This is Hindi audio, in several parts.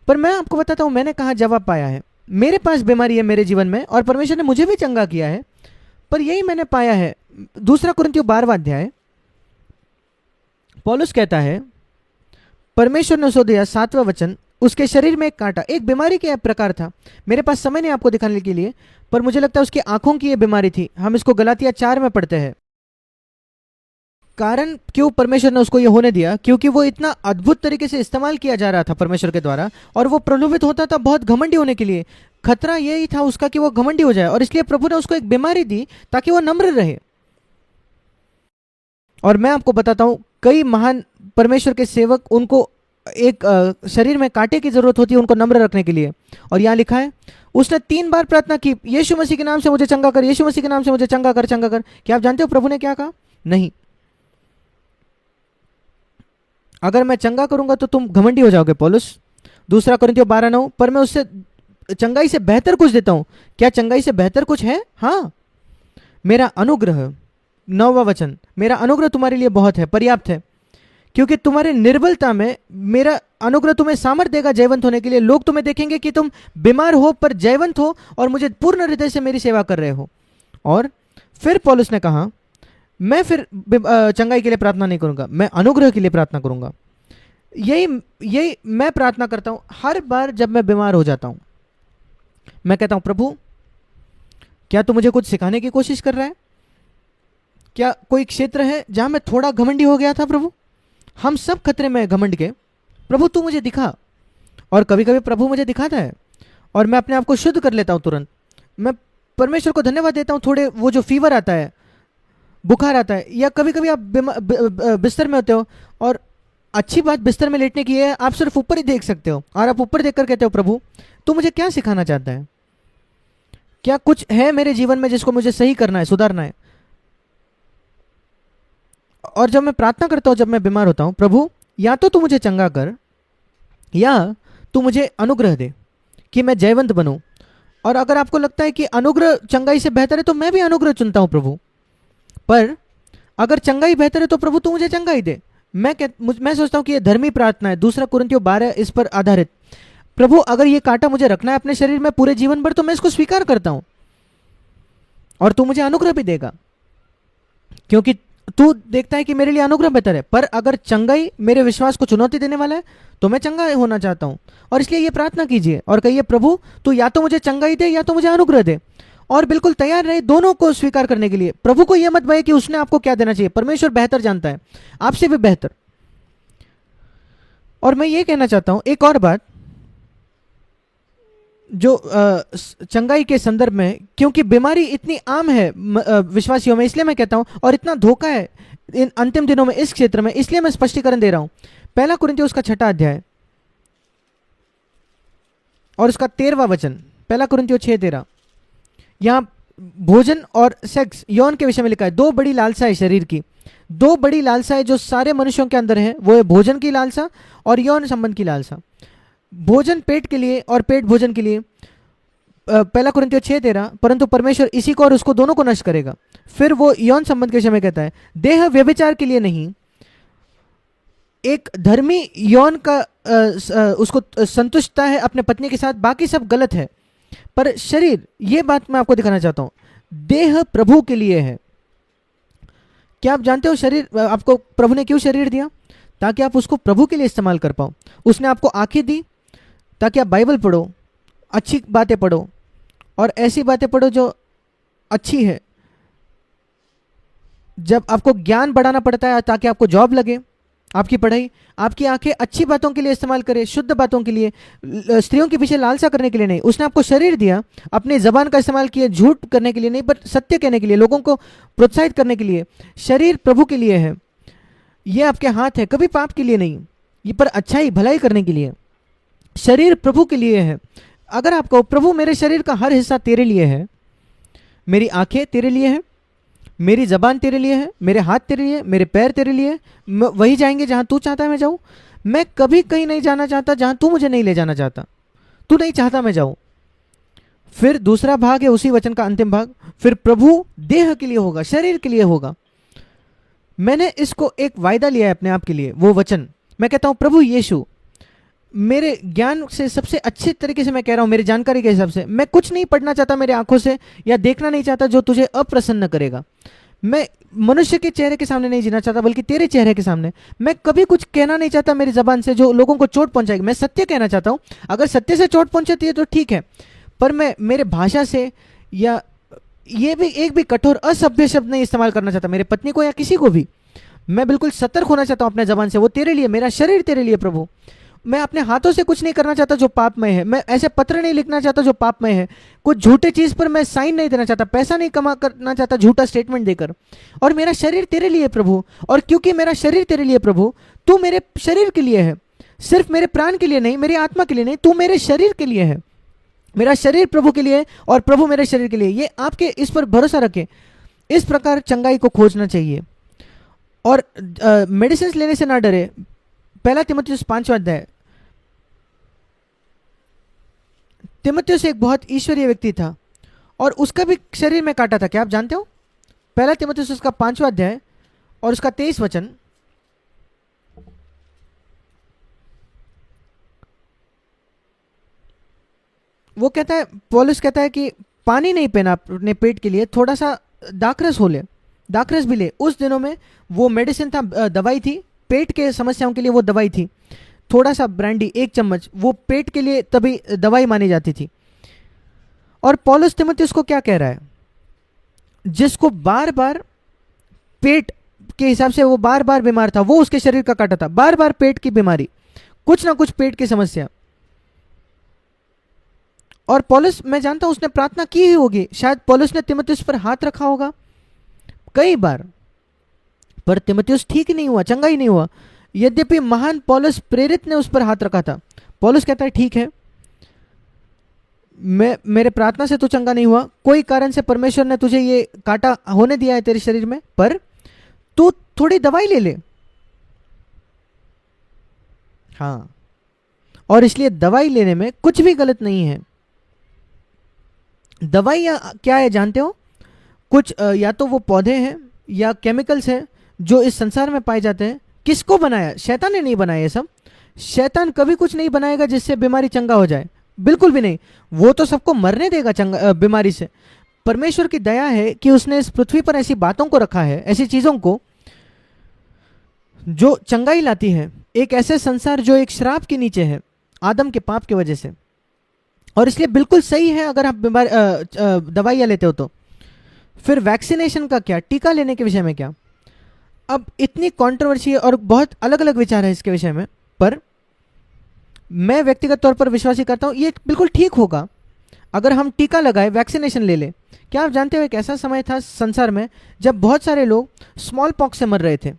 पर मैं आपको बताता हूं मैंने कहाँ जवाब पाया है। मेरे पास बीमारी है मेरे जीवन में और परमेश्वर ने मुझे भी चंगा किया है, पर यही मैंने पाया है। दूसरा कुरिन्थियों 12वां अध्याय, पौलुस कहता है, परमेश्वर ने उसको दिया 7वां वचन, उसके शरीर में एक कांटा, एक बीमारी का प्रकार था। मेरे पास समय नहीं आपको दिखाने के लिए, पर मुझे लगता है उसकी आंखों की ये बीमारी थी। हम इसको गलातिया 4 में पढ़ते हैं। कारण क्यों परमेश्वर ने उसको ये होने दिया? क्योंकि वो इतना अद्भुत तरीके से इस्तेमाल किया जा रहा था परमेश्वर के द्वारा, और वो प्रलोभित होता था बहुत घमंडी होने के लिए। खतरा यही था उसका कि वो घमंडी हो जाए, और इसलिए प्रभु ने उसको एक बीमारी दी ताकि वो नम्र रहे। और मैं आपको बताता हूं, कई महान परमेश्वर के सेवक, उनको एक शरीर में कांटे की जरूरत होती है उनको नम्र रखने के लिए। और यहां लिखा है, उसने 3 बार प्रार्थना की, यीशु मसीह के नाम से मुझे चंगा कर, यीशु मसीह के नाम से मुझे चंगा कर, चंगा कर। क्या आप जानते हो प्रभु ने क्या कहा? नहीं, अगर मैं चंगा करूंगा तो तुम घमंडी हो जाओगे पौलुस। दूसरा कुरिन्थियों 12:9, पर मैं उससे चंगाई से बेहतर कुछ देता हूं। क्या चंगाई से बेहतर कुछ है? हाँ, मेरा अनुग्रह। 9वां वचन, मेरा अनुग्रह तुम्हारे लिए बहुत है, पर्याप्त है, क्योंकि तुम्हारे निर्बलता में मेरा अनुग्रह तुम्हें सामर्थ देगा जयवंत होने के लिए। लोग तुम्हें देखेंगे कि तुम बीमार हो पर जयवंत हो और मुझे पूर्ण हृदय से मेरी सेवा कर रहे हो। और फिर पौलुस ने कहा, मैं फिर चंगाई के लिए प्रार्थना नहीं करूंगा, मैं अनुग्रह के लिए प्रार्थना करूंगा। यही यही मैं प्रार्थना करता हूं हर बार जब मैं बीमार हो जाता हूं। मैं कहता हूं, प्रभु क्या तू मुझे कुछ सिखाने की कोशिश कर रहा है? क्या कोई क्षेत्र है जहां मैं थोड़ा घमंडी हो गया था? प्रभु, हम सब खतरे में घमंड के, प्रभु तू मुझे दिखा। और कभी कभी प्रभु मुझे दिखाता है और मैं अपने आप को शुद्ध कर लेता हूं तुरंत। मैं परमेश्वर को धन्यवाद देता हूं। थोड़े वो जो फीवर आता है, बुखार आता है, या कभी कभी आप बिस्तर में होते हो, और अच्छी बात बिस्तर में लेटने की है, आप सिर्फ ऊपर ही देख सकते हो, और आप ऊपर देखकर कहते हो, प्रभु तू मुझे क्या सिखाना चाहता है? क्या कुछ है मेरे जीवन में जिसको मुझे सही करना है, सुधारना है? और जब मैं प्रार्थना करता हूं, जब मैं बीमार होता हूं, प्रभु या तो तू मुझे चंगा कर, या तू मुझे अनुग्रह दे कि मैं जयवंत बनूं। और अगर आपको लगता है कि अनुग्रह चंगाई से बेहतर है, तो मैं भी अनुग्रह चुनता हूं प्रभु। पर अगर चंगाई बेहतर है तो प्रभु तू मुझे चंगाई दे। मैं सोचता हूं कि ये धर्मी प्रार्थना है। दूसरा कुरिन्थियों 12 इस पर आधारित। प्रभु अगर ये कांटा मुझे रखना है अपने शरीर में पूरे जीवन भर, तो मैं इसको स्वीकार करता हूं, और तू मुझे अनुग्रह भी देगा, क्योंकि तू देखता है कि मेरे लिए अनुग्रह बेहतर है। पर अगर चंगाई मेरे विश्वास को चुनौती देने वाला है, तो मैं चंगा होना चाहता हूं। और इसलिए ये प्रार्थना कीजिए और कहिए, प्रभु तू या तो मुझे चंगाई दे या तो मुझे अनुग्रह दे। और बिल्कुल तैयार रहे दोनों को स्वीकार करने के लिए। प्रभु को यह मत भय कि उसने आपको क्या देना चाहिए, परमेश्वर बेहतर जानता है, आपसे भी बेहतर। और मैं ये कहना चाहता हूं एक और बात, जो चंगाई के संदर्भ में, क्योंकि बीमारी इतनी आम है विश्वासियों में, इसलिए मैं कहता हूं, और इतना धोखा है इन अंतिम दिनों में इस क्षेत्र में, इसलिए मैं स्पष्टीकरण दे रहा हूं। पहला कुरिन्थियों उसका 6वां अध्याय और उसका 13वां वचन, पहला कुरिन्थियों 6:13, यहां भोजन और सेक्स, यौन के विषय में लिखा है। 2 बड़ी लालसा है शरीर की, 2 बड़ी लालसा है जो सारे मनुष्यों के अंदर है, वो है भोजन की लालसा और यौन संबंध की लालसा। भोजन पेट के लिए और पेट भोजन के लिए, पहला कुरिन्थियों 6:13, परंतु परमेश्वर इसी को और उसको दोनों को नष्ट करेगा। फिर वो यौन संबंध के विषय में कहता है, देह व्यभिचार के लिए नहीं, एक धर्मी यौन का उसको संतुष्टता है अपने पत्नी के साथ, बाकी सब गलत है। पर शरीर, ये बात मैं आपको दिखाना चाहता हूं, देह प्रभु के लिए है। क्या आप जानते हो शरीर आपको प्रभु ने क्यों शरीर दिया? ताकि आप उसको प्रभु के लिए इस्तेमाल कर पाओ। उसने आपको आंखें दी ताकि आप बाइबल पढ़ो, अच्छी बातें पढ़ो, और ऐसी बातें पढ़ो जो अच्छी है। जब आपको ज्ञान बढ़ाना पड़ता है ताकि आपको जॉब लगे, आपकी पढ़ाई, आपकी आंखें अच्छी बातों के लिए इस्तेमाल करें, शुद्ध बातों के लिए, स्त्रियों के पीछे लालसा करने के लिए नहीं। उसने आपको शरीर दिया अपनी जबान का इस्तेमाल किया झूठ करने के लिए नहीं, पर सत्य कहने के लिए, लोगों को प्रोत्साहित करने के लिए। शरीर प्रभु के लिए है। ये आपके हाथ है, कभी पाप के लिए नहीं, ये पर अच्छाई भलाई करने के लिए। शरीर प्रभु के लिए है। अगर आपको, प्रभु मेरे शरीर का हर हिस्सा तेरे लिए है, मेरी आंखें तेरे लिए है, मेरी जबान तेरे लिए है, मेरे हाथ तेरे लिए, मेरे पैर तेरे लिए, वही जाएंगे जहां तू चाहता है मैं जाऊं। मैं कभी कहीं नहीं जाना चाहता जहां तू मुझे नहीं ले जाना चाहता, तू नहीं चाहता मैं जाऊं। फिर दूसरा भाग है उसी वचन का अंतिम भाग, फिर प्रभु देह के लिए होगा, शरीर के लिए होगा। मैंने इसको एक वायदा लिया है अपने आप के लिए, वो वचन, मैं कहता हूं प्रभु यीशु, मेरे ज्ञान से सबसे अच्छे तरीके से मैं कह रहा हूँ, मेरी जानकारी के हिसाब से, मैं कुछ नहीं पढ़ना चाहता मेरे आंखों से, या देखना नहीं चाहता जो तुझे अप्रसन्न करेगा। मैं मनुष्य के चेहरे के सामने नहीं जीना चाहता, बल्कि तेरे चेहरे के सामने। मैं कभी कुछ कहना नहीं चाहता मेरी जबान से जो लोगों को चोट पहुंचाएगी। मैं सत्य कहना चाहता हूँ, अगर सत्य से चोट पहुंचाती है तो ठीक है, पर मैं मेरे भाषा से या ये भी एक भी कठोर असभ्य शब्द नहीं इस्तेमाल करना चाहता मेरे पत्नी को या किसी को भी। मैं बिल्कुल सतर्क होना चाहता हूँ अपने जबान से। वो तेरे लिए, मेरा शरीर तेरे लिए प्रभु। मैं अपने हाथों से कुछ नहीं करना चाहता जो पापमय है। मैं ऐसे पत्र नहीं लिखना चाहता जो पापमय है। कुछ झूठे चीज पर मैं साइन नहीं देना चाहता, पैसा नहीं कमा करना चाहता झूठा स्टेटमेंट देकर। और मेरा शरीर तेरे लिए प्रभु, और क्योंकि मेरा शरीर तेरे लिए प्रभु, तू मेरे शरीर के लिए है, सिर्फ मेरे प्राण के लिए नहीं, मेरी आत्मा के लिए नहीं, तू मेरे शरीर के लिए है। मेरा शरीर प्रभु के लिए और प्रभु मेरे शरीर के लिए। ये आपके इस पर भरोसा रखें। इस प्रकार चंगाई को खोजना चाहिए और मेडिसिन लेने से ना डरे। पहला तीमुथियुस 5वां अध्याय। तीमुथियुस एक बहुत ईश्वरीय व्यक्ति था और उसका भी शरीर में काटा था, क्या आप जानते हो? पहला तीमुथियुस उसका 5वां अध्याय और उसका 23 वचन। वो कहता है, पौलुस कहता है कि पानी नहीं पीना अपने पेट के लिए, थोड़ा सा दाखरस हो ले, दाखरस भी ले। उस दिनों में वो मेडिसिन था, दवाई थी पेट के समस्याओं के लिए, वो दवाई थी। थोड़ा सा ब्रांडी 1 चम्मच, वो पेट के लिए तभी दवाई मानी जाती थी। और पौलुस तीमुथियुस को क्या कह रहा है? जिसको बार बार पेट के हिसाब से वो बार बार बीमार था, वो उसके शरीर का काटा था, बार बार पेट की बीमारी, कुछ ना कुछ पेट की समस्या। और पौलुस, मैं जानता हूं उसने प्रार्थना की ही होगी, शायद पौलुस ने तीमुथियुस पर हाथ रखा होगा कई बार, पर तीमुथियुस ठीक ही नहीं हुआ, चंगा ही नहीं हुआ। यद्यपि महान पौलुस प्रेरित ने उस पर हाथ रखा था। पौलुस कहता है ठीक है, मैं मेरे प्रार्थना से तू चंगा नहीं हुआ, कोई कारण से परमेश्वर ने तुझे ये काटा होने दिया है तेरे शरीर में, पर तू थोड़ी दवाई ले ले। हाँ, और इसलिए दवाई लेने में कुछ भी गलत नहीं है। दवाई क्या है जानते हो? कुछ या तो वो पौधे हैं या केमिकल्स हैं जो इस संसार में पाए जाते हैं। किसको बनाया? शैतान ने नहीं बनाया ये सब। शैतान कभी कुछ नहीं बनाएगा जिससे बीमारी चंगा हो जाए, बिल्कुल भी नहीं। वो तो सबको मरने देगा चंगा बीमारी से। परमेश्वर की दया है कि उसने इस पृथ्वी पर ऐसी बातों को रखा है, ऐसी चीजों को जो चंगाई लाती है। एक ऐसे संसार जो एक श्राप के नीचे है आदम के पाप की वजह से, और इसलिए बिल्कुल सही है अगर आप दवाइयाँ लेते हो तो। फिर वैक्सीनेशन का क्या, टीका लेने के विषय में क्या? अब इतनी कंट्रोवर्सी है और बहुत अलग अलग विचार है इसके विषय में, पर मैं व्यक्तिगत तौर पर विश्वासी करता हूँ ये बिल्कुल ठीक होगा अगर हम टीका लगाए, वैक्सीनेशन ले ले। क्या आप जानते हो एक ऐसा समय था संसार में जब बहुत सारे लोग स्मॉल पॉक्स से मर रहे थे?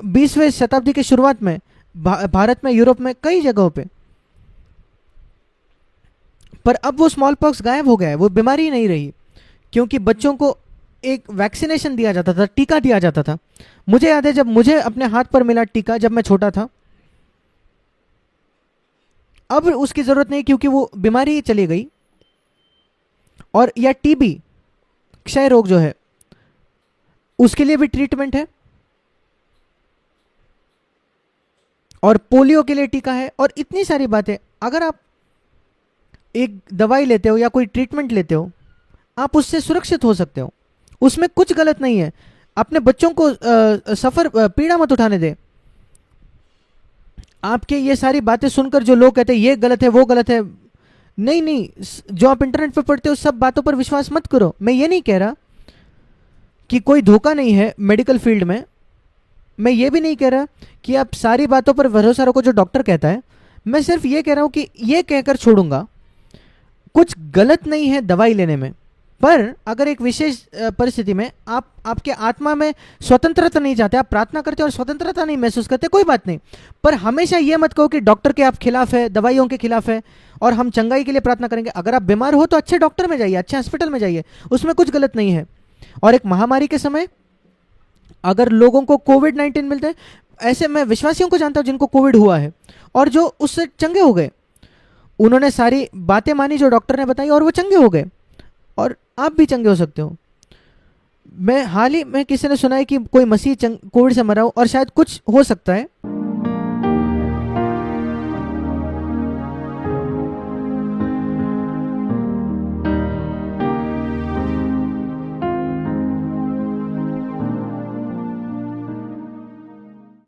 20वीं शताब्दी के शुरुआत में भारत में, यूरोप में, कई जगहों पे। पर अब वो स्मॉल पॉक्स गायब हो गया है, वो बीमारी ही नहीं रही, क्योंकि बच्चों को एक वैक्सीनेशन दिया जाता था, टीका दिया जाता था। मुझे याद है जब मुझे अपने हाथ पर मिला टीका जब मैं छोटा था, अब उसकी जरूरत नहीं क्योंकि वो बीमारी चली गई। और या टीबी, क्षय रोग जो है, उसके लिए भी ट्रीटमेंट है, और पोलियो के लिए टीका है, और इतनी सारी बातें। अगर आप एक दवाई लेते हो या कोई ट्रीटमेंट लेते हो, आप उससे सुरक्षित हो सकते हो, उसमें कुछ गलत नहीं है। अपने बच्चों को पीड़ा मत उठाने दे। आपके ये सारी बातें सुनकर जो लोग कहते हैं ये गलत है वो गलत है, नहीं नहीं, जो आप इंटरनेट पर पढ़ते हो सब बातों पर विश्वास मत करो। मैं ये नहीं कह रहा कि कोई धोखा नहीं है मेडिकल फील्ड में, मैं ये भी नहीं कह रहा कि आप सारी बातों पर भरोसा रखो जो डॉक्टर कहता है। मैं सिर्फ ये कह रहा हूं कि ये कहकर छोड़ूंगा, कुछ गलत नहीं है दवाई लेने में, पर अगर एक विशेष परिस्थिति में आप आपके आत्मा में स्वतंत्रता नहीं चाहते, आप प्रार्थना करते और स्वतंत्रता नहीं महसूस करते, कोई बात नहीं। पर हमेशा ये मत कहो कि डॉक्टर के आप खिलाफ है, दवाइयों के खिलाफ है और हम चंगाई के लिए प्रार्थना करेंगे। अगर आप बीमार हो तो अच्छे डॉक्टर में जाइए, अच्छे हॉस्पिटल में जाइए, उसमें कुछ गलत नहीं है। और एक महामारी के समय अगर लोगों को कोविड-19 मिलते हैं, ऐसे मैं विश्वासियों को जानता हूं जिनको कोविड हुआ है और जो उससे चंगे हो गए, उन्होंने सारी बातें मानी जो डॉक्टर ने बताई और वो चंगे हो गए, और आप भी चंगे हो सकते हो। मैं हाल ही में किसी ने सुना है कि कोई मसीह कोविड से मरा हो, और शायद कुछ हो सकता है